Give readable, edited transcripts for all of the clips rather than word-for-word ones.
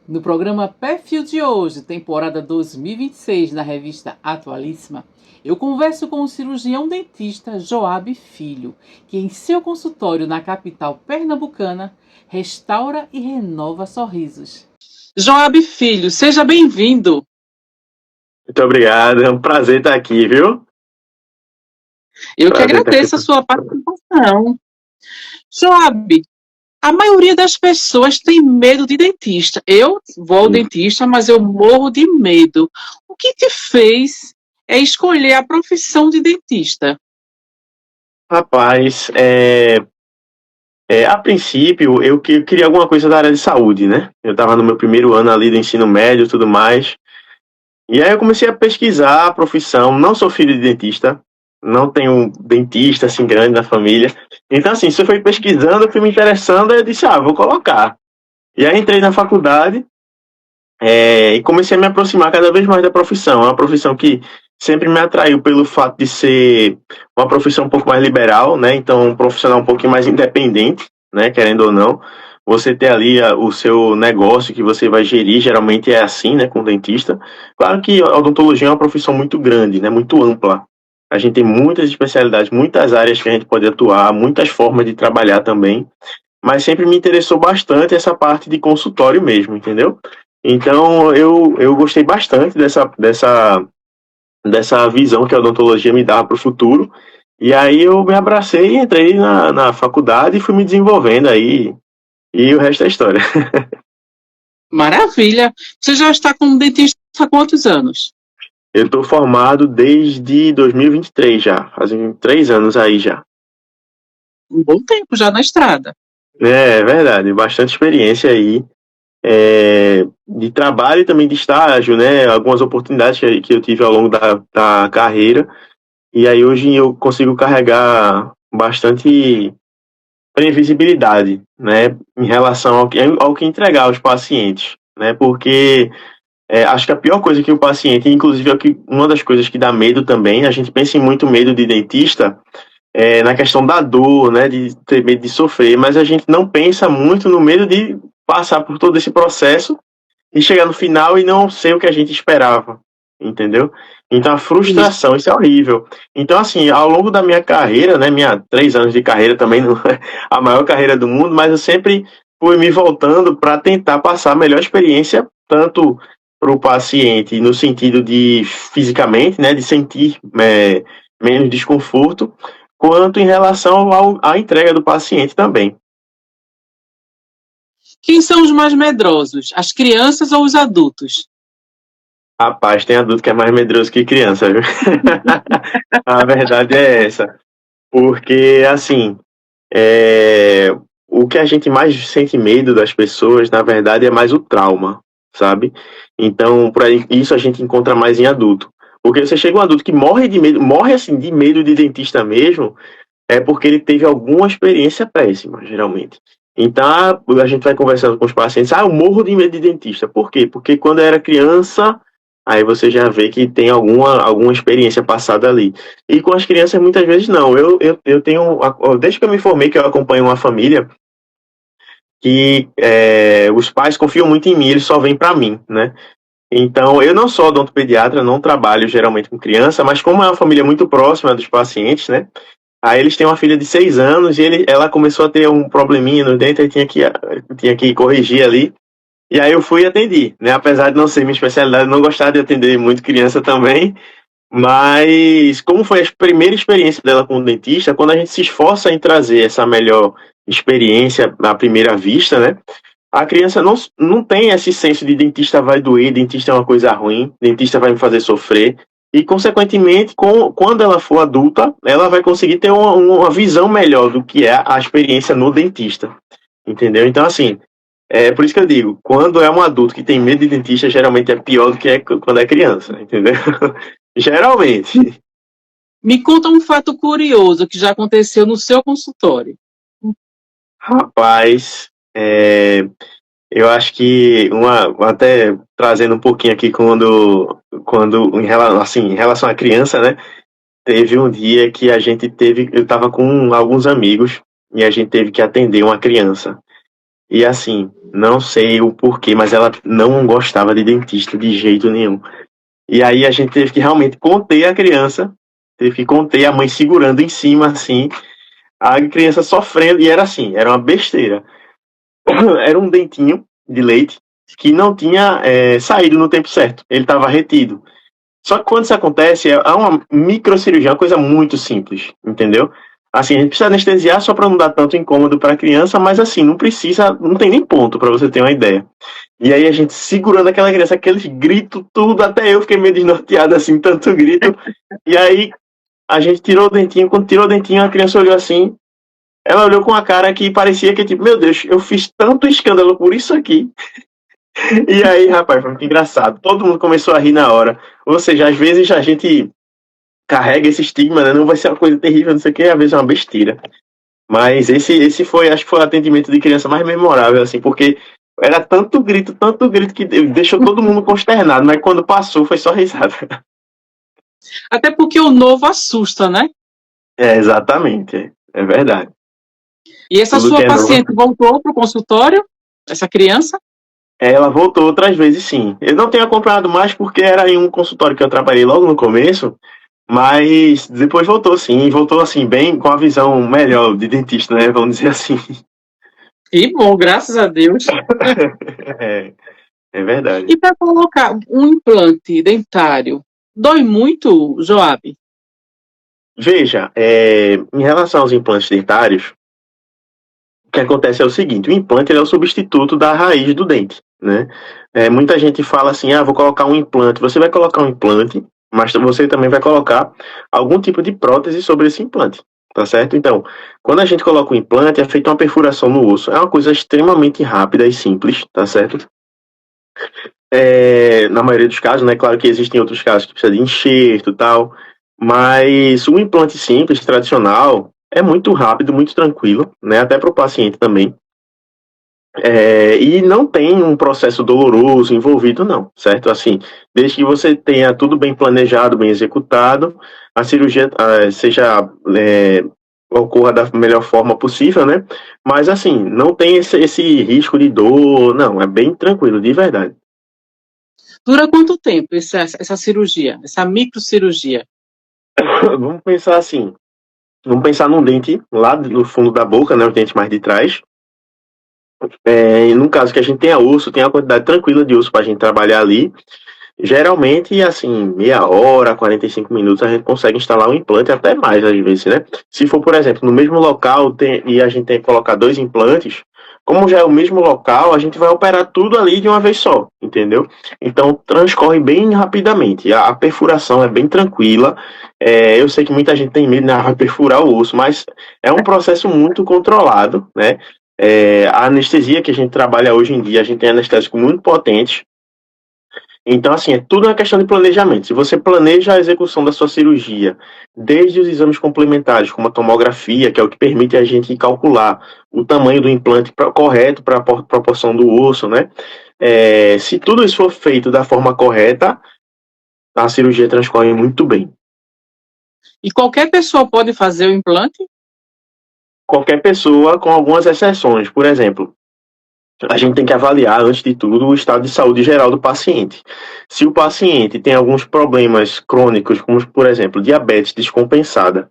No programa Perfil de hoje, temporada 2026, na revista Atualíssima, eu converso com o cirurgião dentista Joab Filho, que em seu consultório na capital pernambucana restaura e renova sorrisos. Joab Filho, seja bem-vindo. Muito obrigado, é um prazer estar aqui, viu? Eu que Prazer estar aqui. agradeço a sua participação. Joab, a maioria das pessoas tem medo de dentista. Eu vou ao dentista, mas eu morro de medo. O que te fez escolher a profissão de dentista? Rapaz, a princípio eu queria alguma coisa da área de saúde, né? Eu estava no meu primeiro ano ali do ensino médio e tudo mais. E aí eu comecei a pesquisar a profissão. Não sou filho de dentista, não tenho dentista assim grande na família. Então, assim, se eu fui pesquisando, eu fui me interessando, aí eu disse, vou colocar. E aí entrei na faculdade. E comecei a me aproximar cada vez mais da profissão. É uma profissão que sempre me atraiu pelo fato de ser uma profissão um pouco mais liberal, né? Então, um profissional um pouquinho mais independente, né? Querendo ou não. Você ter ali o seu negócio que você vai gerir, geralmente é assim, né? Com o dentista. Claro que a odontologia é uma profissão muito grande, né? Muito ampla. A gente tem muitas especialidades, muitas áreas que a gente pode atuar, muitas formas de trabalhar também. Mas sempre me interessou bastante essa parte de consultório mesmo, entendeu? Então, eu gostei bastante dessa visão que a odontologia me dava para o futuro. E aí eu me abracei e entrei na faculdade e fui me desenvolvendo aí. E o resto é história. Maravilha! Você já está como dentista há quantos anos? Eu estou formado desde 2023 já. Fazem 3 anos aí já. Um bom tempo já na estrada. É verdade, bastante experiência aí. De trabalho e também de estágio, né? Algumas oportunidades que eu tive ao longo da carreira. E aí hoje eu consigo carregar bastante previsibilidade, né, em relação ao que entregar aos pacientes, né, porque acho que a pior coisa que o paciente, inclusive uma das coisas que dá medo também, a gente pensa em muito medo de dentista, na questão da dor, né, de ter medo de sofrer, mas a gente não pensa muito no medo de passar por todo esse processo e chegar no final e não ser o que a gente esperava, entendeu? Então a frustração, isso é horrível. Então, assim, ao longo da minha carreira, né, minha 3 anos de carreira também não é a maior carreira do mundo, mas eu sempre fui me voltando para tentar passar a melhor experiência, tanto para o paciente, no sentido de fisicamente, né, de sentir menos desconforto, quanto em relação à entrega do paciente também. Quem são os mais medrosos? As crianças ou os adultos? Rapaz, tem adulto que é mais medroso que criança, viu? A verdade é essa. Porque, assim, o que a gente mais sente medo das pessoas, na verdade, é mais o trauma, sabe? Então, por aí, isso a gente encontra mais em adulto. Porque você chega um adulto que morre de medo, morre assim de medo de dentista mesmo, é porque ele teve alguma experiência péssima, geralmente. Então, a gente vai conversando com os pacientes, eu morro de medo de dentista. Por quê? Porque quando eu era criança, aí você já vê que tem alguma experiência passada ali. E com as crianças, muitas vezes, não. Eu tenho, desde que eu me formei, que eu acompanho uma família, que os pais confiam muito em mim, eles só vêm para mim, né? Então, eu não sou odontopediatra, não trabalho geralmente com criança, mas como é uma família muito próxima dos pacientes, né? Aí eles têm uma filha de 6 anos e ela começou a ter um probleminha no dente e tinha que corrigir ali. E aí eu fui e atendi, né? Apesar de não ser minha especialidade, não gostar de atender muito criança também, mas como foi a primeira experiência dela com o dentista, quando a gente se esforça em trazer essa melhor experiência à primeira vista, né? A criança não tem esse senso de dentista vai doer, dentista é uma coisa ruim, dentista vai me fazer sofrer. E, consequentemente, quando ela for adulta, ela vai conseguir ter uma visão melhor do que é a experiência no dentista. Entendeu? Então, assim, é por isso que eu digo, quando é um adulto que tem medo de dentista, geralmente é pior do que quando é criança, entendeu? Geralmente. Me conta um fato curioso que já aconteceu no seu consultório. Rapaz, eu acho que até trazendo um pouquinho aqui quando em relação à criança, né? Teve um dia que eu estava com alguns amigos e a gente teve que atender uma criança. E assim, não sei o porquê, mas ela não gostava de dentista de jeito nenhum. E aí a gente teve que realmente conter a criança, teve que conter a mãe segurando em cima, assim, a criança sofrendo, e era assim, era uma besteira. Era um dentinho de leite que não tinha saído no tempo certo, ele estava retido. Só que quando isso acontece, é uma microcirurgia, uma coisa muito simples, entendeu? Assim, a gente precisa anestesiar só para não dar tanto incômodo para a criança, mas assim, não precisa, não tem nem ponto para você ter uma ideia. E aí a gente segurando aquela criança, aqueles gritos, tudo, até eu fiquei meio desnorteado, assim, tanto grito. E aí a gente tirou o dentinho, quando tirou o dentinho, a criança olhou assim, ela olhou com a cara que parecia que, tipo, meu Deus, eu fiz tanto escândalo por isso aqui. E aí, rapaz, foi muito engraçado. Todo mundo começou a rir na hora. Ou seja, às vezes a gente carrega esse estigma, né? Não vai ser uma coisa terrível, não sei o que, às vezes é uma besteira. Mas esse foi, acho que foi o atendimento de criança mais memorável, assim, porque era tanto grito, que deixou todo mundo consternado, mas quando passou foi só risada. Até porque o novo assusta, né? É, exatamente, é verdade. E essa Tudo que sua é novo. paciente voltou para o consultório? Essa criança? Ela voltou outras vezes, sim. Eu não tenho acompanhado mais porque era em um consultório que eu trabalhei logo no começo, mas depois voltou, sim. Voltou, assim, bem com a visão melhor de dentista, né? Vamos dizer assim. Que bom, graças a Deus. É, é verdade. E para colocar um implante dentário, dói muito, Joab? Veja, em relação aos implantes dentários, o que acontece é o seguinte: o implante ele é o substituto da raiz do dente, né? Muita gente fala assim, vou colocar um implante. Você vai colocar um implante, mas você também vai colocar algum tipo de prótese sobre esse implante, tá certo? Então, quando a gente coloca o implante, é feita uma perfuração no osso. É uma coisa extremamente rápida e simples, tá certo? Na maioria dos casos, né? Claro que existem outros casos que precisa de enxerto e tal, mas o implante simples, tradicional, é muito rápido, muito tranquilo, né? Até para o paciente também. E não tem um processo doloroso envolvido, não, certo? Assim, desde que você tenha tudo bem planejado, bem executado, a cirurgia ocorra da melhor forma possível, né? Mas assim, não tem esse risco de dor, não, é bem tranquilo, de verdade. Dura quanto tempo essa cirurgia, essa microcirurgia? Vamos pensar assim, vamos pensar num dente lá no fundo da boca, né? Os dentes mais de trás. E no caso que a gente tenha osso, tem a quantidade tranquila de osso para a gente trabalhar ali. Geralmente, assim, meia hora, 45 minutos, a gente consegue instalar um implante, até mais às vezes, né? Se for, por exemplo, no mesmo local e a gente tem que colocar dois implantes, como já é o mesmo local, a gente vai operar tudo ali de uma vez só, entendeu? Então, transcorre bem rapidamente. A perfuração é bem tranquila. Eu sei que muita gente tem medo, né? Vai perfurar o osso, mas é um processo muito controlado, né? A anestesia que a gente trabalha hoje em dia, a gente tem anestésico muito potente. Então, assim, é tudo uma questão de planejamento. Se você planeja a execução da sua cirurgia, desde os exames complementares, como a tomografia, que é o que permite a gente calcular o tamanho do implante correto para a proporção do osso, né? Se tudo isso for feito da forma correta, a cirurgia transcorre muito bem. E qualquer pessoa pode fazer o implante? Qualquer pessoa, com algumas exceções. Por exemplo, a gente tem que avaliar, antes de tudo, o estado de saúde geral do paciente. Se o paciente tem alguns problemas crônicos, como, por exemplo, diabetes descompensada,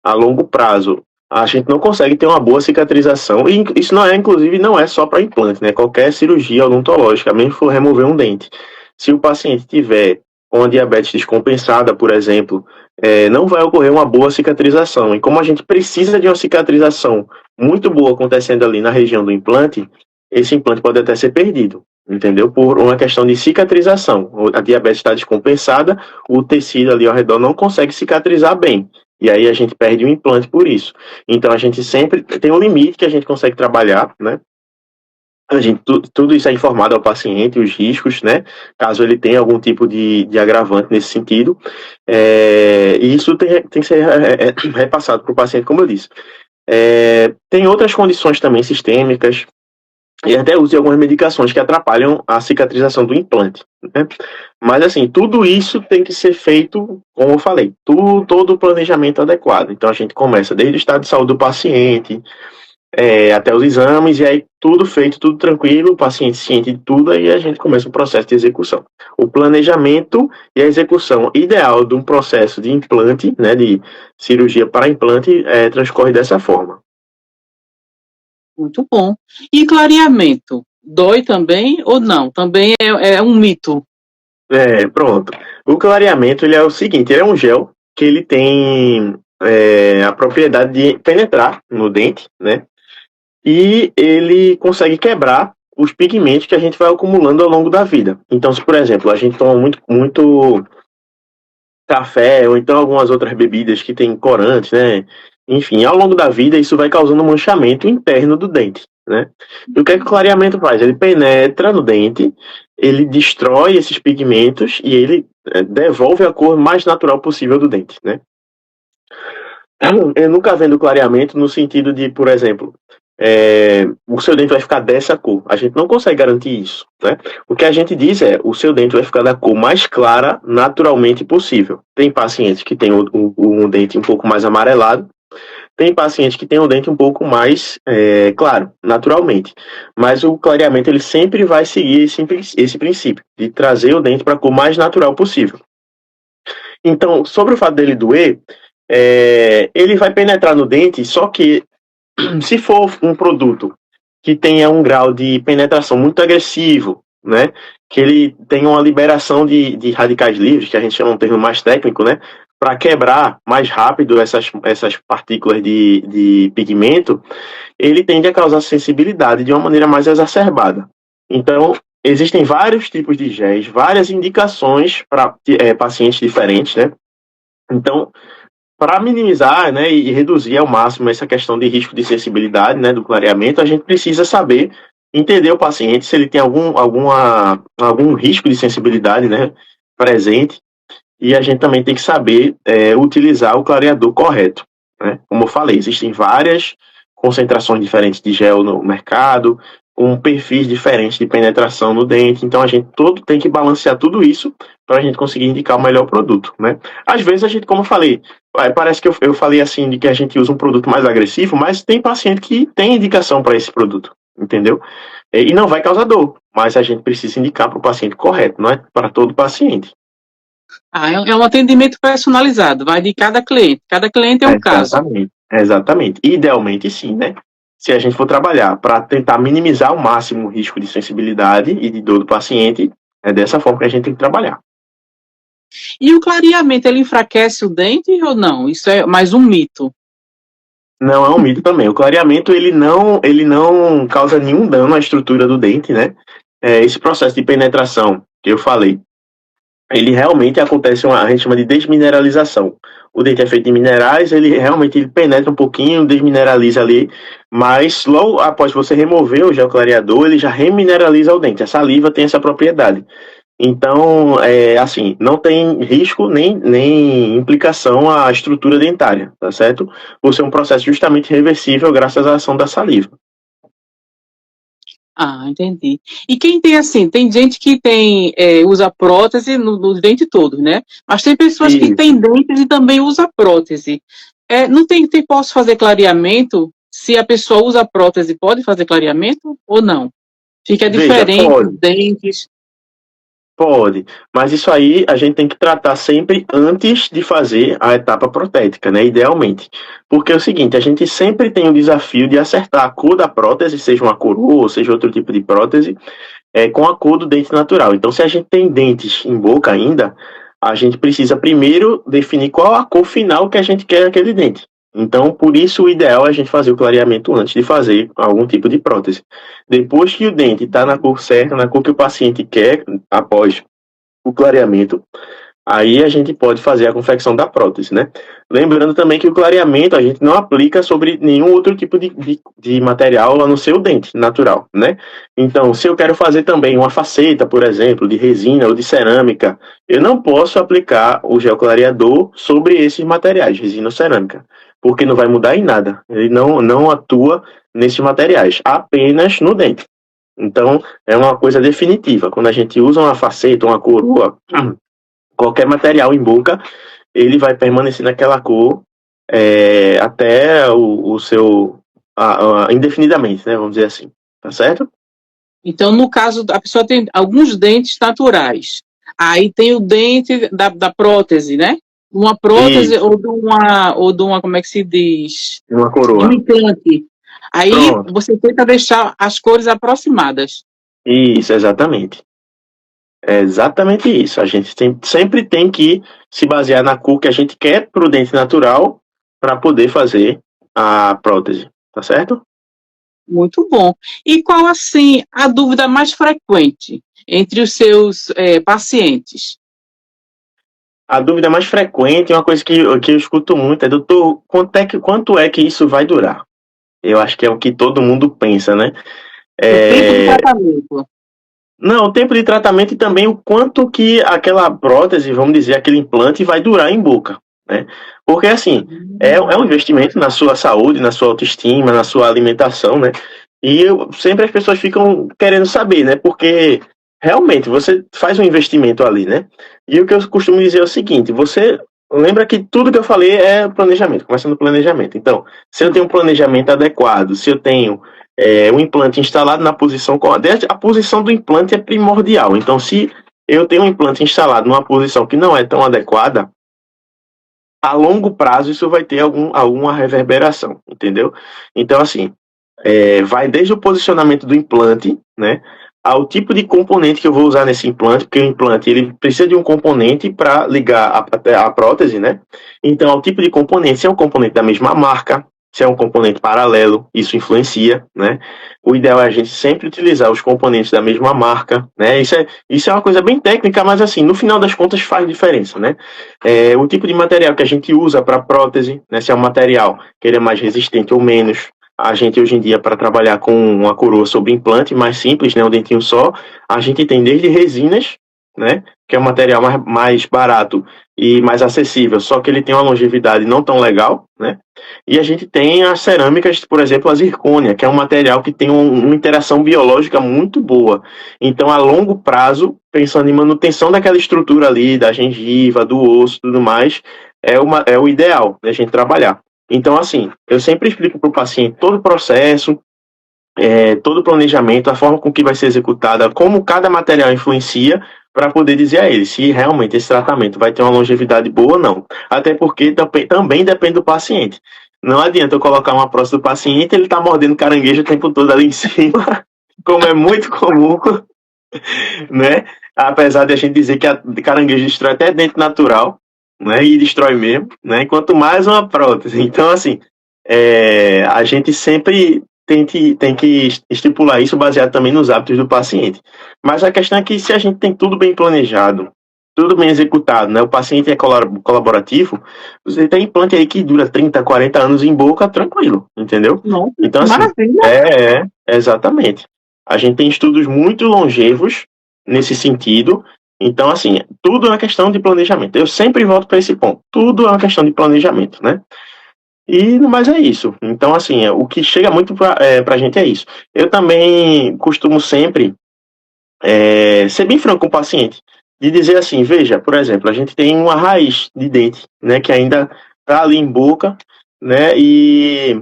a longo prazo, a gente não consegue ter uma boa cicatrização, e isso não é, inclusive, não é só para implante, né? Qualquer cirurgia odontológica, mesmo se for remover um dente. Se o paciente tiver com a diabetes descompensada, por exemplo, não vai ocorrer uma boa cicatrização. E como a gente precisa de uma cicatrização muito boa acontecendo ali na região do implante, esse implante pode até ser perdido, entendeu? Por uma questão de cicatrização. A diabetes está descompensada, o tecido ali ao redor não consegue cicatrizar bem. E aí a gente perde o implante por isso. Então a gente sempre tem um limite que a gente consegue trabalhar, né? Tudo isso é informado ao paciente, os riscos, né? Caso ele tenha algum tipo de agravante nesse sentido. E isso tem que ser repassado para o paciente, como eu disse. Tem outras condições também sistêmicas, e até usa algumas medicações que atrapalham a cicatrização do implante, né? Mas assim, tudo isso tem que ser feito, como eu falei, todo o planejamento adequado. Então a gente começa desde o estado de saúde do paciente, até os exames, e aí tudo feito, tudo tranquilo, o paciente ciente de tudo, aí a gente começa o processo de execução. O planejamento e a execução ideal de um processo de implante, né, de cirurgia para implante, transcorre dessa forma. Muito bom. E clareamento? Dói também ou não? Também é um mito. Pronto. O clareamento, ele é o seguinte, ele é um gel que ele tem a propriedade de penetrar no dente, né? E ele consegue quebrar os pigmentos que a gente vai acumulando ao longo da vida. Então, se por exemplo, a gente toma muito café ou então algumas outras bebidas que têm corantes, né? Enfim, ao longo da vida isso vai causando um manchamento interno do dente, né? E o que é que o clareamento faz? Ele penetra no dente, ele destrói esses pigmentos e ele devolve a cor mais natural possível do dente, né? Eu nunca vendo clareamento no sentido de, por exemplo, o seu dente vai ficar dessa cor. A gente não consegue garantir isso, né? O que a gente diz é, o seu dente vai ficar da cor mais clara naturalmente possível. Tem pacientes que têm um dente um pouco mais amarelado, tem pacientes que têm o dente um pouco mais claro, naturalmente. Mas o clareamento ele sempre vai seguir esse princípio de trazer o dente para a cor mais natural possível. Então, sobre o fato dele doer, ele vai penetrar no dente, só que se for um produto que tenha um grau de penetração muito agressivo, né, que ele tenha uma liberação de radicais livres, que a gente chama um termo mais técnico, né, para quebrar mais rápido essas partículas de pigmento, ele tende a causar sensibilidade de uma maneira mais exacerbada. Então, existem vários tipos de géis, várias indicações para pacientes diferentes, né? Então, para minimizar, né, e reduzir ao máximo essa questão de risco de sensibilidade, né, do clareamento, a gente precisa saber entender o paciente se ele tem algum risco de sensibilidade, né, presente, e a gente também tem que saber utilizar o clareador correto, né? Como eu falei, existem várias concentrações diferentes de gel no mercado, com perfis diferentes de penetração no dente, então a gente todo tem que balancear tudo isso para a gente conseguir indicar o melhor produto, né? Às vezes a gente, como eu falei, parece que eu falei assim de que a gente usa um produto mais agressivo, mas tem paciente que tem indicação para esse produto, entendeu? E não vai causar dor, mas a gente precisa indicar para o paciente correto, não é para todo paciente. É um atendimento personalizado, vai de cada cliente. Cada cliente é um caso. Exatamente, exatamente. Idealmente, sim, né? Se a gente for trabalhar para tentar minimizar ao máximo o risco de sensibilidade e de dor do paciente, é dessa forma que a gente tem que trabalhar. E o clareamento, ele enfraquece o dente ou não? Isso é mais um mito. Não é um mito também. O clareamento ele não causa nenhum dano à estrutura do dente, né? Esse processo de penetração que eu falei, ele realmente acontece, a gente chama de desmineralização. O dente é feito de minerais, ele penetra um pouquinho, desmineraliza ali, mas logo após você remover o gel clareador, ele já remineraliza o dente. A saliva tem essa propriedade. Então, assim, não tem risco nem implicação à estrutura dentária, tá certo? Por ser um processo justamente reversível graças à ação da saliva. Ah, entendi. E quem tem assim, tem gente que usa prótese no dente todo, né? Mas tem pessoas que E têm dentes e também usa prótese. Não posso fazer clareamento? Se a pessoa usa prótese, pode fazer clareamento ou não? Fica veja, diferente os pode. dentes. Pode, mas isso aí a gente tem que tratar sempre antes de fazer a etapa protética, né? Idealmente. Porque é o seguinte, a gente sempre tem o desafio de acertar a cor da prótese, seja uma coroa ou seja outro tipo de prótese, com a cor do dente natural. Então, se a gente tem dentes em boca ainda, a gente precisa primeiro definir qual a cor final que a gente quer aquele dente. Então, por isso, o ideal é a gente fazer o clareamento antes de fazer algum tipo de prótese. Depois que o dente está na cor certa, na cor que o paciente quer, após o clareamento, aí a gente pode fazer a confecção da prótese, né? Lembrando também que o clareamento a gente não aplica sobre nenhum outro tipo de material a não ser o dente natural, né? Então, se eu quero fazer também uma faceta, por exemplo, de resina ou de cerâmica, eu não posso aplicar o gel clareador sobre esses materiais, resina ou cerâmica, porque não vai mudar em nada. Ele não atua nesses materiais, apenas no dente. Então, é uma coisa definitiva. Quando a gente usa uma faceta, uma coroa, qualquer material em boca, ele vai permanecer naquela cor até o seu indefinidamente, né? Vamos dizer assim. Tá certo? Então, no caso, a pessoa tem alguns dentes naturais. Aí tem o dente da prótese, né? Uma prótese Isso, ou de uma, como é que se diz? uma De um coroa. implante. Aí Pronto. você tenta deixar as cores aproximadas. Isso, exatamente. É exatamente isso. A gente sempre tem que se basear na cor que a gente quer para o dente natural para poder fazer a prótese, tá certo? Muito bom. E qual, assim, a dúvida mais frequente entre os seus pacientes? A dúvida mais frequente, uma coisa que eu escuto muito é, doutor, quanto é que isso vai durar? Eu acho que é o que todo mundo pensa, né? O tempo de É, tratamento. Não, o tempo de tratamento e também o quanto que aquela prótese, vamos dizer, aquele implante vai durar em boca, né? Porque, assim, é um investimento na sua saúde, na sua autoestima, na sua alimentação, né? Sempre as pessoas ficam querendo saber, né? Porque realmente você faz um investimento ali, né? E o que eu costumo dizer é o seguinte: você lembra que tudo que eu falei é planejamento, começa no planejamento. Então, se eu tenho um planejamento adequado, se eu tenho um implante instalado na posição correta, a posição do implante é primordial. Então, se eu tenho um implante instalado numa posição que não é tão adequada, a longo prazo isso vai ter alguma reverberação, entendeu? Então, assim, vai desde o posicionamento do implante, né, ao tipo de componente que eu vou usar nesse implante, porque o implante ele precisa de um componente para ligar a prótese, né? Então, ao tipo de componente, se é um componente da mesma marca, se é um componente paralelo, isso influencia, né? O ideal é a gente sempre utilizar os componentes da mesma marca, né? Isso é uma coisa bem técnica, mas assim, no final das contas faz diferença, né? O tipo de material que a gente usa para prótese, né? Se é um material que ele é mais resistente ou menos, a gente hoje em dia, para trabalhar com uma coroa sobre implante mais simples, né, um dentinho só, a gente tem desde resinas, né, que é um material mais barato e mais acessível, só que ele tem uma longevidade não tão legal, né, e a gente tem as cerâmicas, por exemplo, a zircônia, que é um material que tem uma interação biológica muito boa. Então, a longo prazo, pensando em manutenção daquela estrutura ali, da gengiva, do osso e tudo mais, é o ideal, né, a gente trabalhar. Então, assim, eu sempre explico para o paciente todo o processo, todo o planejamento, a forma com que vai ser executada, como cada material influencia, para poder dizer a ele se realmente esse tratamento vai ter uma longevidade boa ou não. Até porque também depende do paciente. Não adianta eu colocar uma prótese do paciente, ele está mordendo caranguejo o tempo todo ali em cima, como é muito comum, né? Apesar de a gente dizer que a caranguejo destrói até dente natural, né? E destrói mesmo, né? Quanto mais uma prótese. Então, assim, a gente sempre tem que estipular isso baseado também nos hábitos do paciente. Mas a questão é que se a gente tem tudo bem planejado, tudo bem executado, né? O paciente é colaborativo, você tem implante aí que dura 30, 40 anos em boca, tranquilo, entendeu? Nossa, Então, que assim, maravilha! exatamente. A gente tem estudos muito longevos nesse sentido. Então, assim, tudo é uma questão de planejamento. Eu sempre volto para esse ponto. Tudo é uma questão de planejamento, né? E no mais é isso. Então, assim, o que chega muito pra gente é isso. Eu também costumo sempre ser bem franco com o paciente. De dizer assim, veja, por exemplo, a gente tem uma raiz de dente, né, que ainda tá ali em boca, né, e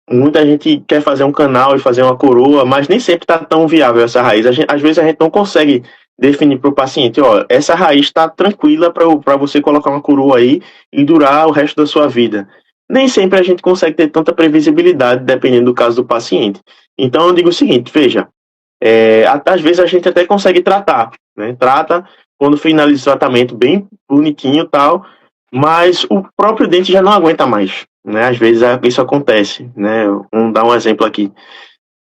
muita gente quer fazer um canal e fazer uma coroa, mas nem sempre está tão viável essa raiz. Às vezes a gente não consegue definir para o paciente, ó, essa raiz está tranquila para você colocar uma coroa aí e durar o resto da sua vida. Nem sempre a gente consegue ter tanta previsibilidade, dependendo do caso do paciente. Então eu digo o seguinte, veja, às vezes a gente até consegue tratar, né? Trata quando finaliza o tratamento bem bonitinho e tal, mas o próprio dente já não aguenta mais, né? Às vezes isso acontece, né? Vamos dar um exemplo aqui.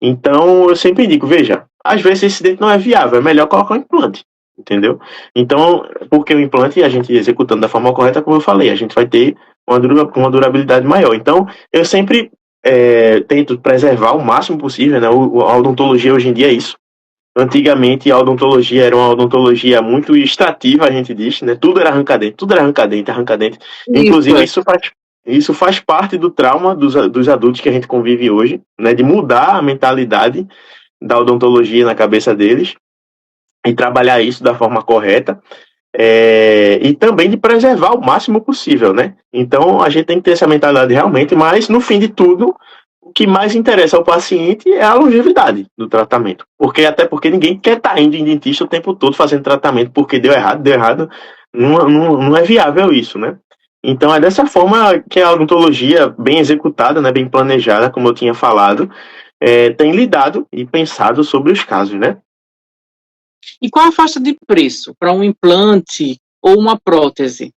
Então eu sempre indico, veja, às vezes esse dente não é viável, é melhor colocar um implante, entendeu? Então, porque o implante, a gente executando da forma correta, como eu falei, a gente vai ter uma durabilidade maior. Então, eu sempre tento preservar o máximo possível, né? A odontologia hoje em dia é isso. Antigamente a odontologia era uma odontologia muito extrativa, a gente diz, né? Tudo era arrancadente, tudo era arrancadente, arrancadente. Isso, Inclusive isso faz parte do trauma dos adultos que a gente convive hoje, né? De mudar a mentalidade da odontologia na cabeça deles e trabalhar isso da forma correta. E também de preservar o máximo possível, né? Então a gente tem que ter essa mentalidade realmente, mas no fim de tudo o que mais interessa ao paciente é a longevidade do tratamento. Até porque ninguém quer estar indo em dentista o tempo todo fazendo tratamento porque deu errado. Não é viável isso, né? Então é dessa forma que a odontologia, bem executada, né, bem planejada, como eu tinha falado, tem lidado e pensado sobre os casos, né? E qual a faixa de preço para um implante ou uma prótese?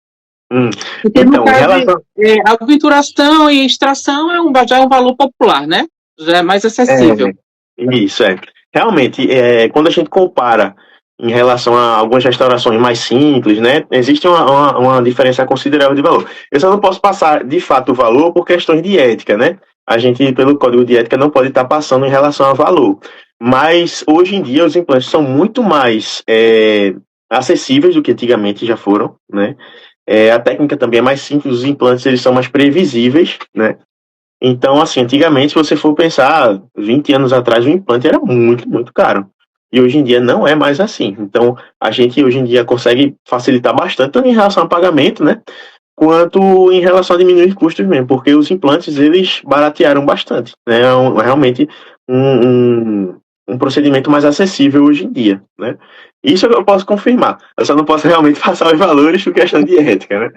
Porque no Então, em caso relação. a obturação e extração já é um valor popular, né? Já é mais acessível. Isso, Realmente, quando a gente compara em relação a algumas restaurações mais simples, né, existe uma diferença considerável de valor. Eu só não posso passar, de fato, o valor por questões de ética, né? A gente, pelo código de ética, não pode estar passando em relação ao valor. Mas, hoje em dia, os implantes são muito mais acessíveis do que antigamente já foram, né? A técnica também é mais simples, os implantes eles são mais previsíveis, né? Então, assim, antigamente, se você for pensar, 20 anos atrás, o implante era muito, muito caro. E hoje em dia não é mais assim. Então, a gente hoje em dia consegue facilitar bastante, tanto em relação ao pagamento, né? Quanto em relação a diminuir custos mesmo, porque os implantes, eles baratearam bastante, né? Realmente um, um procedimento mais acessível hoje em dia, né? Isso eu posso confirmar. Eu só não posso realmente passar os valores por questão de ética, né?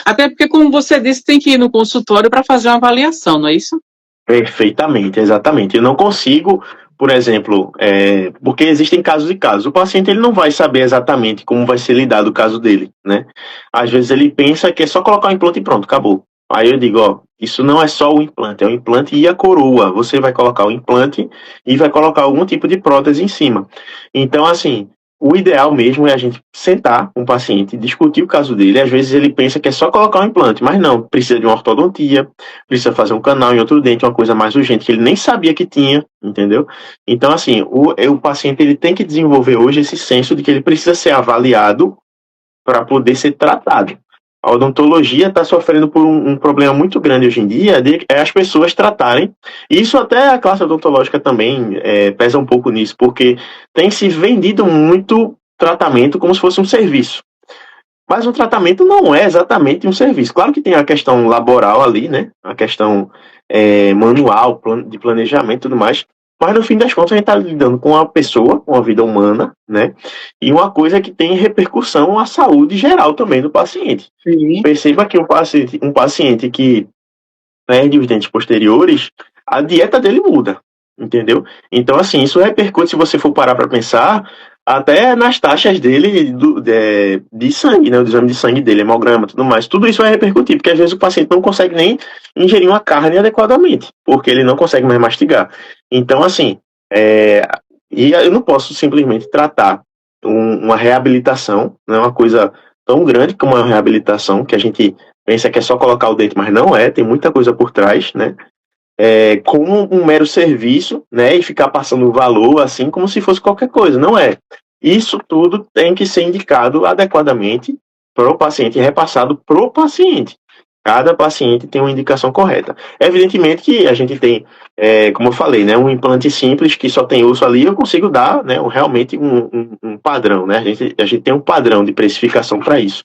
Até porque, como você disse, tem que ir no consultório para fazer uma avaliação, não é isso? Perfeitamente, exatamente. Eu não consigo, por exemplo, porque existem casos e casos. O paciente ele não vai saber exatamente como vai ser lidado o caso dele, né? Às vezes ele pensa que é só colocar o implante e pronto, acabou. Aí eu digo, ó, isso não é só o implante, é o implante e a coroa. Você vai colocar o implante e vai colocar algum tipo de prótese em cima. Então, assim, o ideal mesmo é a gente sentar com o paciente, discutir o caso dele. Às vezes ele pensa que é só colocar um implante, mas não, precisa de uma ortodontia, precisa fazer um canal em outro dente, uma coisa mais urgente que ele nem sabia que tinha, entendeu? Então, assim, o paciente ele tem que desenvolver hoje esse senso de que ele precisa ser avaliado para poder ser tratado. A odontologia está sofrendo por um problema muito grande hoje em dia, as pessoas tratarem. Isso até a classe odontológica também pesa um pouco nisso, porque tem se vendido muito tratamento como se fosse um serviço. Mas o tratamento não é exatamente um serviço. Claro que tem a questão laboral ali, né? A questão manual, de planejamento e tudo mais. Mas no fim das contas a gente está lidando com uma pessoa, com uma vida humana, né? E uma coisa que tem repercussão à saúde geral também do paciente. Sim. Perceba que um paciente que perde os dentes posteriores, a dieta dele muda, entendeu? Então, assim, isso repercute, se você for parar para pensar, até nas taxas dele de sangue, né? O exame de sangue dele, hemograma, tudo mais. Tudo isso vai repercutir, porque às vezes o paciente não consegue nem ingerir uma carne adequadamente, porque ele não consegue mais mastigar. Então, assim, e eu não posso simplesmente tratar uma reabilitação, né? Uma coisa tão grande como uma reabilitação, que a gente pensa que é só colocar o dente, mas não é, tem muita coisa por trás, né? Como um mero serviço, né? E ficar passando o valor assim como se fosse qualquer coisa, não é. Isso tudo tem que ser indicado adequadamente para o paciente e repassado para o paciente. Cada paciente tem uma indicação correta. Evidentemente que a gente tem, como eu falei, né, um implante simples que só tem osso ali, eu consigo dar, né, realmente um padrão, né? A gente tem um padrão de precificação para isso.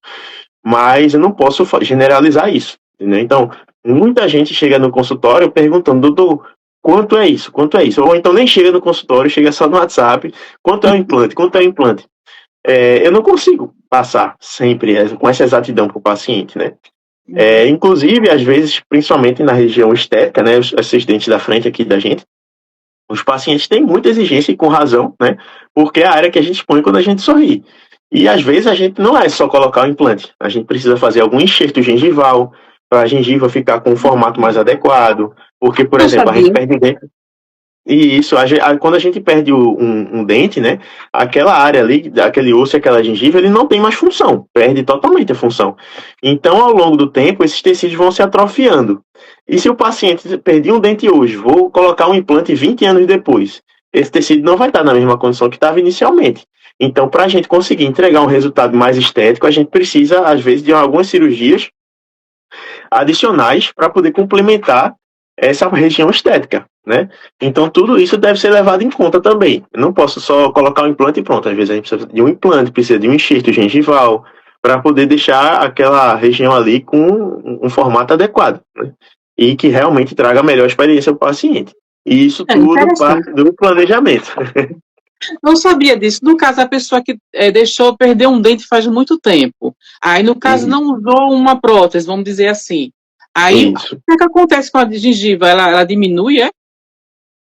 Mas eu não posso generalizar isso, entendeu? Então, muita gente chega no consultório perguntando, doutor, quanto é isso? Quanto é isso? Ou então nem chega no consultório, chega só no WhatsApp, quanto é o implante? Quanto é o implante? Eu não consigo passar sempre com essa exatidão para o paciente, né? Inclusive, às vezes, principalmente na região estética, né, os assistentes da frente aqui da gente, os pacientes têm muita exigência e com razão, né? Porque é a área que a gente põe quando a gente sorri. E às vezes a gente não é só colocar o implante, a gente precisa fazer algum enxerto gengival para a gengiva ficar com um formato mais adequado, porque, por exemplo, a gente perde dente. E isso, quando a gente perde um dente, né? Aquela área ali, aquele osso e aquela gengiva, ele não tem mais função, perde totalmente a função. Então, ao longo do tempo, esses tecidos vão se atrofiando. E se o paciente perder um dente hoje, vou colocar um implante 20 anos depois, esse tecido não vai estar na mesma condição que estava inicialmente. Então, para a gente conseguir entregar um resultado mais estético, a gente precisa, às vezes, de algumas cirurgias adicionais para poder complementar essa região estética, né? Então tudo isso deve ser levado em conta também. Eu não posso só colocar um implante e pronto. Às vezes a gente precisa de um implante, precisa de um enxerto gengival para poder deixar aquela região ali com um formato adequado, né? e que realmente traga a melhor experiência para o paciente. E isso tudo parte Interessante. do planejamento. Não sabia disso. No caso, a pessoa que perdeu um dente faz muito tempo. Aí, no caso, Isso. não usou uma prótese, vamos dizer assim. Aí, o Isso. que acontece com a gengiva? Ela diminui, é?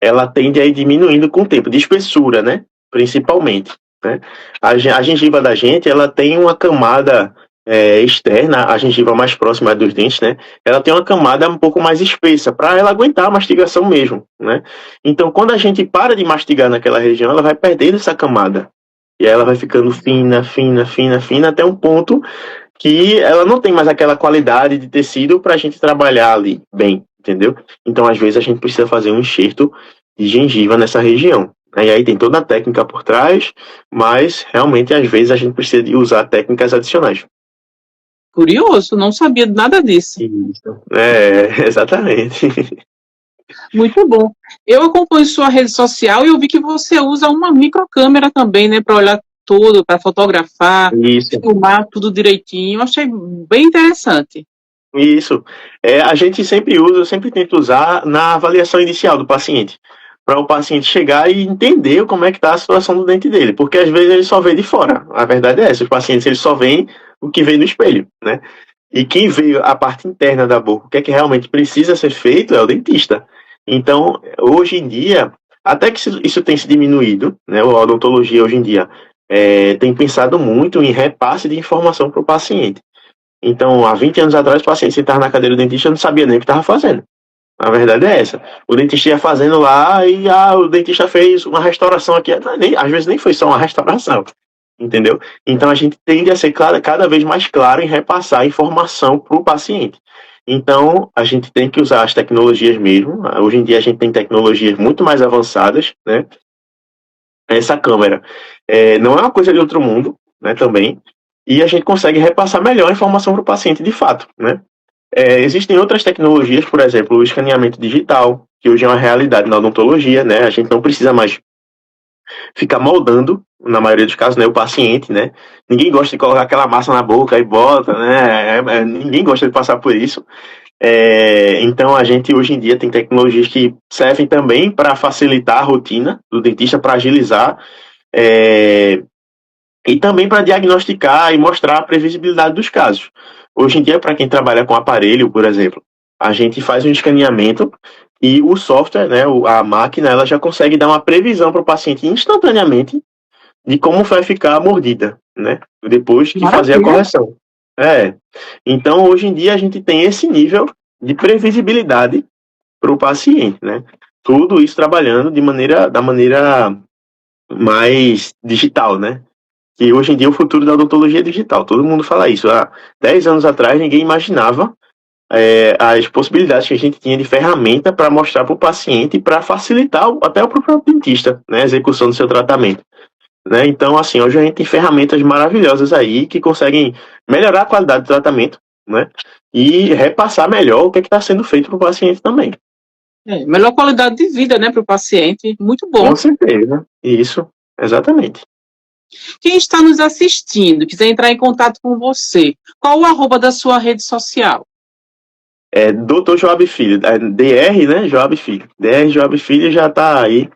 Ela tende a ir diminuindo com o tempo, de espessura, né? Principalmente. Né? A gengiva da gente, ela tem uma camada externa, a gengiva mais próxima dos dentes, né? Ela tem uma camada um pouco mais espessa, para ela aguentar a mastigação mesmo, né? Então, quando a gente para de mastigar naquela região, ela vai perdendo essa camada. E aí ela vai ficando fina, fina, fina, fina, até um ponto que ela não tem mais aquela qualidade de tecido para a gente trabalhar ali bem, entendeu? Então, às vezes, a gente precisa fazer um enxerto de gengiva nessa região. E aí tem toda a técnica por trás, mas realmente, às vezes, a gente precisa de usar técnicas adicionais. Curioso, não sabia nada disso. Isso. Exatamente. Muito bom. Eu acompanho sua rede social e eu vi que você usa uma microcâmera também, né, para olhar tudo, para fotografar, Isso. filmar tudo direitinho. Eu achei bem interessante. Isso. A gente sempre usa, eu sempre tento usar na avaliação inicial do paciente, para o paciente chegar e entender como é que está a situação do dente dele, porque às vezes ele só vê de fora. A verdade é essa, os pacientes eles só veem o que vê no espelho, né? E quem vê a parte interna da boca, o que é que realmente precisa ser feito é o dentista. Então, hoje em dia, até que isso tem se diminuído, né? A odontologia hoje em dia tem pensado muito em repasse de informação para o paciente. Então, há 20 anos atrás, o paciente sentava na cadeira do dentista e não sabia nem o que estava fazendo. A verdade é essa. O dentista ia fazendo lá e o dentista fez uma restauração aqui. Às vezes nem foi só uma restauração, entendeu? Então, a gente tende a ser cada vez mais claro em repassar a informação para o paciente. Então, a gente tem que usar as tecnologias mesmo. Hoje em dia, a gente tem tecnologias muito mais avançadas, né? Essa câmera não é uma coisa de outro mundo, né, também, e a gente consegue repassar melhor a informação para o paciente de fato, né. Existem outras tecnologias, por exemplo, o escaneamento digital, que hoje é uma realidade na odontologia, né, a gente não precisa mais ficar moldando, na maioria dos casos, né, o paciente, né, ninguém gosta de colocar aquela massa na boca e bota, né, ninguém gosta de passar por isso. Então a gente hoje em dia tem tecnologias que servem também para facilitar a rotina do dentista, para agilizar, e também para diagnosticar e mostrar a previsibilidade dos casos. Hoje em dia, para quem trabalha com aparelho, por exemplo, a gente faz um escaneamento e o software, né, a máquina, ela já consegue dar uma previsão para o paciente instantaneamente de como vai ficar a mordida, né, depois de fazer a Maravilha. correção. Então, hoje em dia, a gente tem esse nível de previsibilidade para o paciente, né? Tudo isso trabalhando da maneira mais digital, né? Que hoje em dia o futuro da odontologia é digital. Todo mundo fala isso. Há 10 anos atrás, ninguém imaginava as possibilidades que a gente tinha de ferramenta para mostrar para o paciente para facilitar até o próprio dentista, né, a execução do seu tratamento. Né? Então, assim, hoje a gente tem ferramentas maravilhosas aí que conseguem melhorar a qualidade do tratamento, né? E repassar melhor o que está sendo feito para o paciente também. Melhor qualidade de vida, né, para o paciente. Muito bom. Com certeza. Isso, exatamente. Quem está nos assistindo, quiser entrar em contato com você, qual o arroba da sua rede social? Dr. Joab Filho, DR, né? Joab Filho. DR Joab Filho já está aí.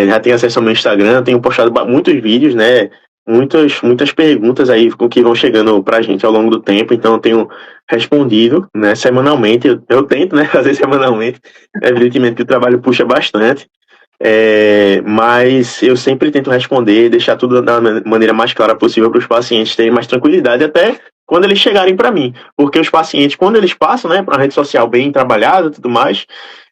Já tem acesso ao meu Instagram, tenho postado muitos vídeos, né? Muitas perguntas aí que vão chegando pra gente ao longo do tempo, então eu tenho respondido, né, semanalmente. Eu tento, né, fazer semanalmente. Evidentemente que o trabalho puxa bastante, mas eu sempre tento responder, deixar tudo da maneira mais clara possível para os pacientes terem mais tranquilidade, até quando eles chegarem para mim. Porque os pacientes, quando eles passam, né, para uma rede social bem trabalhada e tudo mais,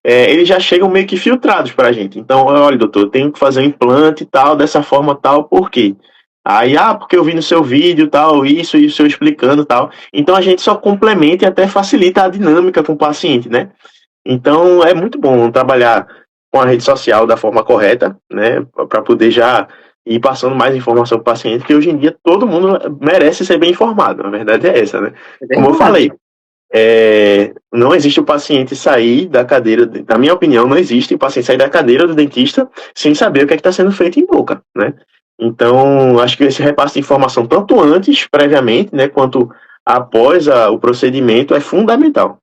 eles já chegam meio que filtrados para a gente. Então, olha, doutor, eu tenho que fazer um implante e tal, dessa forma tal, por quê? Aí, porque eu vi no seu vídeo tal, isso eu explicando tal. Então, a gente só complementa e até facilita a dinâmica com o paciente, né? Então, é muito bom trabalhar com a rede social da forma correta, né? Para poder já ir passando mais informação para o paciente, que hoje em dia todo mundo merece ser bem informado. A verdade é essa, né? Como eu falei, não existe o paciente sair da cadeira, na minha opinião, não existe o paciente sair da cadeira do dentista sem saber o que é que está sendo feito em boca, né? Então, acho que esse repasse de informação, tanto antes, previamente, né, quanto após o procedimento, é fundamental.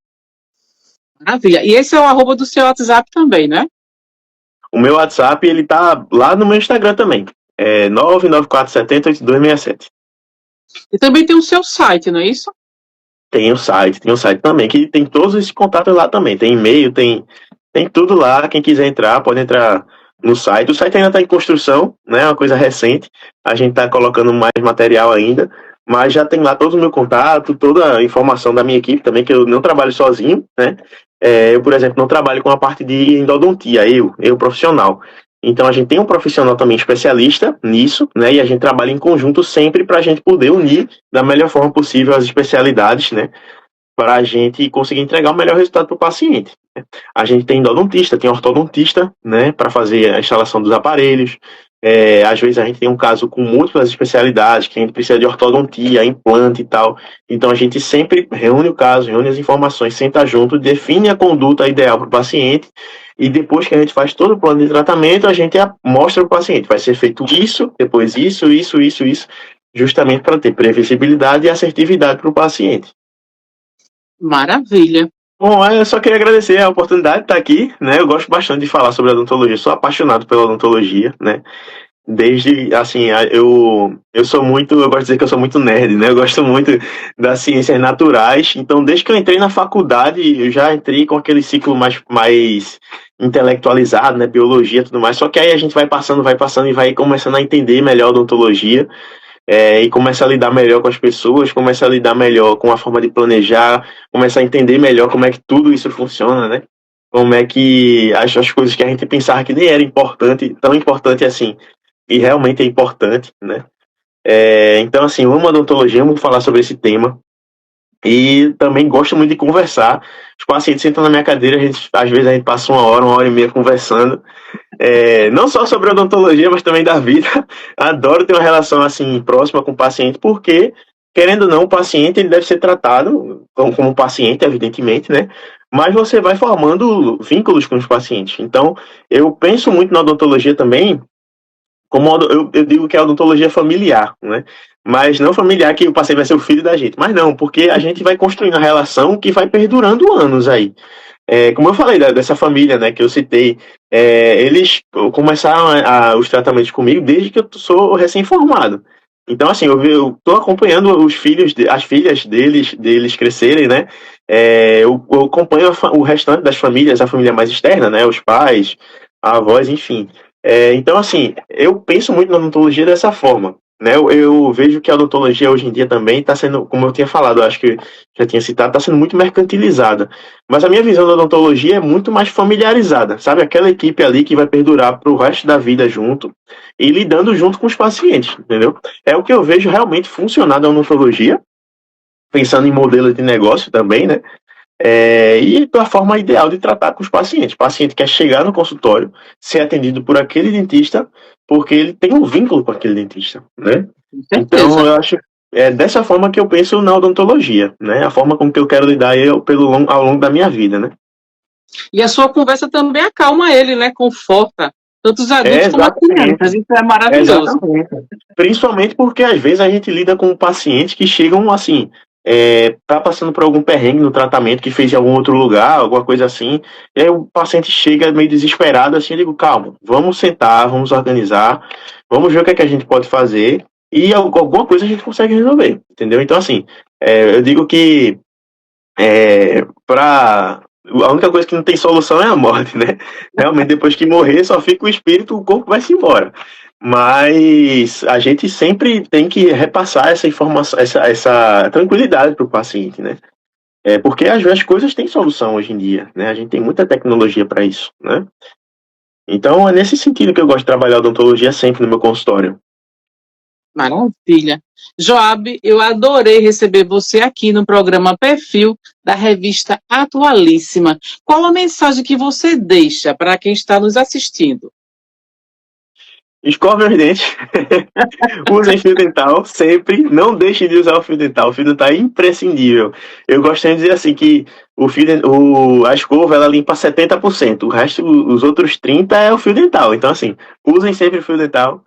Maravilha. E esse é o arroba do seu WhatsApp também, né? O meu WhatsApp, ele tá lá no meu Instagram também. É 994708267. E também tem o seu site, não é isso? Tem o site também, que tem todos esses contatos lá também. Tem e-mail, tem tudo lá. Quem quiser entrar, pode entrar no site. O site ainda está em construção, né? É uma coisa recente. A gente está colocando mais material ainda, mas já tem lá todo o meu contato, toda a informação da minha equipe também, que eu não trabalho sozinho, né? Eu, por exemplo, não trabalho com a parte de endodontia, eu profissional. Então a gente tem um profissional também especialista nisso, né? E a gente trabalha em conjunto sempre para a gente poder unir da melhor forma possível as especialidades, né? Para a gente conseguir entregar o melhor resultado para o paciente. A gente tem endodontista, tem ortodontista, né, para fazer a instalação dos aparelhos. Às vezes a gente tem um caso com múltiplas especialidades, que a gente precisa de ortodontia, implante e tal. Então a gente sempre reúne o caso, reúne as informações, senta junto, define a conduta ideal para o paciente e depois que a gente faz todo o plano de tratamento, a gente mostra para o paciente, vai ser feito isso, depois isso, justamente para ter previsibilidade e assertividade para o paciente. Maravilha. Bom, eu só queria agradecer a oportunidade de estar aqui, né? Eu gosto bastante de falar sobre odontologia, sou apaixonado pela odontologia, né? Desde, assim, eu sou muito, eu gosto de dizer que eu sou muito nerd, né? Eu gosto muito das ciências naturais, então desde que eu entrei na faculdade, eu já entrei com aquele ciclo mais intelectualizado, né? Biologia e tudo mais, só que aí a gente vai passando e vai começando a entender melhor a odontologia, e começa a lidar melhor com as pessoas, começa a lidar melhor com a forma de planejar, começa a entender melhor como é que tudo isso funciona, né? Como é que as coisas que a gente pensava que nem era importante, tão importante assim, e realmente é importante, né? Então, assim, eu amo a odontologia, amo falar sobre esse tema, e também gosto muito de conversar. Os pacientes sentam na minha cadeira, às vezes a gente passa uma hora e meia conversando, não só sobre odontologia, mas também da vida. Adoro ter uma relação assim próxima com o paciente, porque, querendo ou não, o paciente ele deve ser tratado como paciente, evidentemente, né? Mas você vai formando vínculos com os pacientes. Então, eu penso muito na odontologia também, como eu digo que é a odontologia familiar, né? Mas não familiar que o paciente vai ser o filho da gente, mas não, porque a gente vai construindo uma relação que vai perdurando anos aí. Como eu falei dessa família, né, que eu citei, eles começaram os tratamentos comigo desde que eu sou recém-formado. Então, assim, eu tô acompanhando os filhos, as filhas deles crescerem, né? Eu acompanho o restante das famílias, a família mais externa, né? Os pais, a avós, enfim. Então, assim, eu penso muito na odontologia dessa forma, né? Eu vejo que a odontologia hoje em dia também está sendo, como eu tinha falado, eu acho que já tinha citado, está sendo muito mercantilizada. Mas a minha visão da odontologia é muito mais familiarizada, sabe? Aquela equipe ali que vai perdurar para o resto da vida junto e lidando junto com os pacientes, entendeu? É o que eu vejo realmente funcionar na odontologia, pensando em modelo de negócio também, né? E a forma ideal de tratar com os pacientes. O paciente quer chegar no consultório, ser atendido por aquele dentista, porque ele tem um vínculo com aquele dentista, né? Com Então, certeza. eu acho dessa forma que eu penso na odontologia, né? A forma como que eu quero lidar ao longo da minha vida, né? E a sua conversa também acalma ele, né? Conforta tanto os adultos como as crianças. Exatamente. Isso é maravilhoso. Exatamente. Principalmente porque às vezes a gente lida com pacientes que chegam assim, tá passando por algum perrengue no tratamento que fez em algum outro lugar, alguma coisa assim, e aí o paciente chega meio desesperado assim, eu digo, calma, vamos sentar, vamos organizar, vamos ver o que é que a gente pode fazer e alguma coisa a gente consegue resolver, entendeu? Então assim, eu digo que para a única coisa que não tem solução é a morte, né? Realmente, depois que morrer, só fica o espírito, o corpo vai se embora. Mas a gente sempre tem que repassar essa informação, essa tranquilidade para o paciente, né? Porque as coisas têm solução hoje em dia, né? A gente tem muita tecnologia para isso, né? Então é nesse sentido que eu gosto de trabalhar a odontologia sempre no meu consultório. Maravilha. Joab, eu adorei receber você aqui no programa Perfil da revista Atualíssima. Qual a mensagem que você deixa para quem está nos assistindo? Escovem os dentes, usem fio dental sempre, não deixem de usar o fio dental. O fio dental é imprescindível. Eu gosto de dizer assim que a escova ela limpa 70%, o resto, os outros 30% é o fio dental. Então assim, usem sempre o fio dental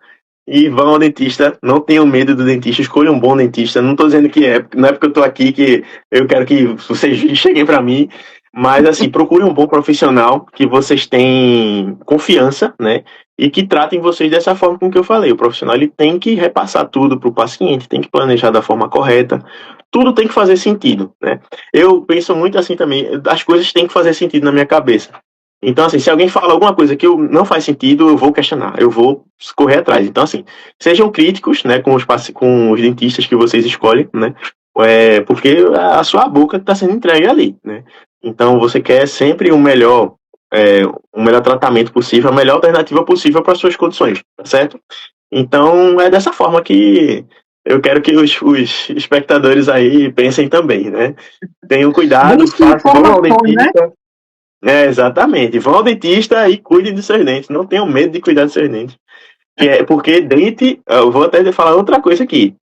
e vão ao dentista. Não tenham medo do dentista, escolham um bom dentista. Não estou dizendo que não é porque eu estou aqui que eu quero que vocês cheguem para mim. Mas, assim, procure um bom profissional que vocês têm confiança, né? E que tratem vocês dessa forma com que eu falei. O profissional ele tem que repassar tudo para o paciente, tem que planejar da forma correta. Tudo tem que fazer sentido, né? Eu penso muito assim também. As coisas têm que fazer sentido na minha cabeça. Então, assim, se alguém fala alguma coisa que não faz sentido, eu vou questionar, eu vou correr atrás. Então, assim, sejam críticos, né, com os dentistas que vocês escolhem, né? Porque a sua boca está sendo entregue ali, né? Então você quer sempre um melhor tratamento possível, a melhor alternativa possível para as suas condições, tá certo? Então é dessa forma que eu quero que os espectadores aí pensem também, né? Tenham cuidado, Busque vão ao informações, né? dentista. Exatamente, vão ao dentista e cuidem dos seus dentes. Não tenham medo de cuidar dos seus dentes. Porque dente, eu vou até falar outra coisa aqui.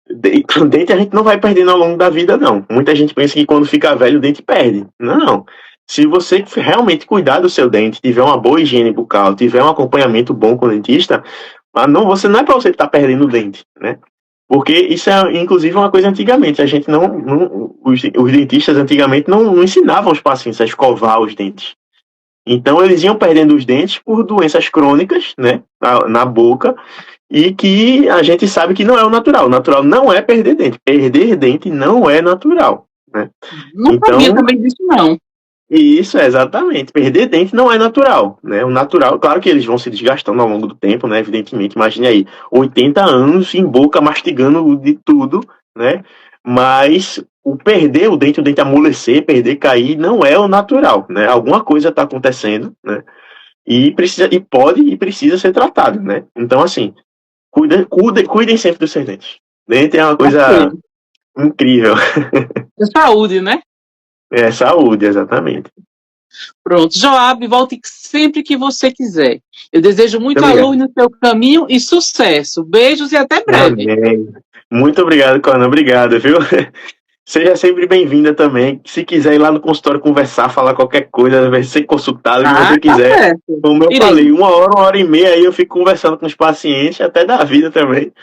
Dente a gente não vai perdendo ao longo da vida, não. Muita gente pensa que quando fica velho o dente perde. Não. Se você realmente cuidar do seu dente, tiver uma boa higiene bucal, tiver um acompanhamento bom com o dentista, você não é para você estar perdendo o dente, né? Porque isso é, inclusive, uma coisa antigamente. A gente os dentistas antigamente não ensinavam os pacientes a escovar os dentes. Então eles iam perdendo os dentes por doenças crônicas, né, na boca, e que a gente sabe que não é o natural. O natural não é perder dente. Perder dente não é natural, né? Não sabia Então, também disso, não. isso é exatamente. Perder dente não é natural, né? O natural, claro que eles vão se desgastando ao longo do tempo, né? Evidentemente, imagine aí, 80 anos em boca mastigando de tudo, né? Mas o dente amolecer, perder, cair, não é o natural, né? Alguma coisa está acontecendo, né? Precisa ser tratado, né? Então, assim, cuidem sempre dos seus dentes. Dente é uma coisa Ok. incrível. É saúde, né? É saúde, exatamente. Pronto. Joab, volte sempre que você quiser. Eu desejo Muito muita luz obrigado. no seu caminho e sucesso. Beijos e até breve. Amém. Muito obrigado, Conan. Obrigado, viu? Seja sempre bem-vinda também. Se quiser ir lá no consultório conversar, falar qualquer coisa, ser consultado, o que Ah, você tá quiser. certo. Como eu Irei. falei, uma hora e meia aí eu fico conversando com os pacientes, até da vida também.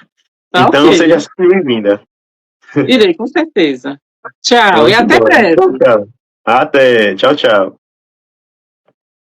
Tá Então, seja ok. sempre bem-vinda. Irei, com certeza. Tchau e Vamos até embora. Tchau, breve. tchau. Até. Tchau, tchau.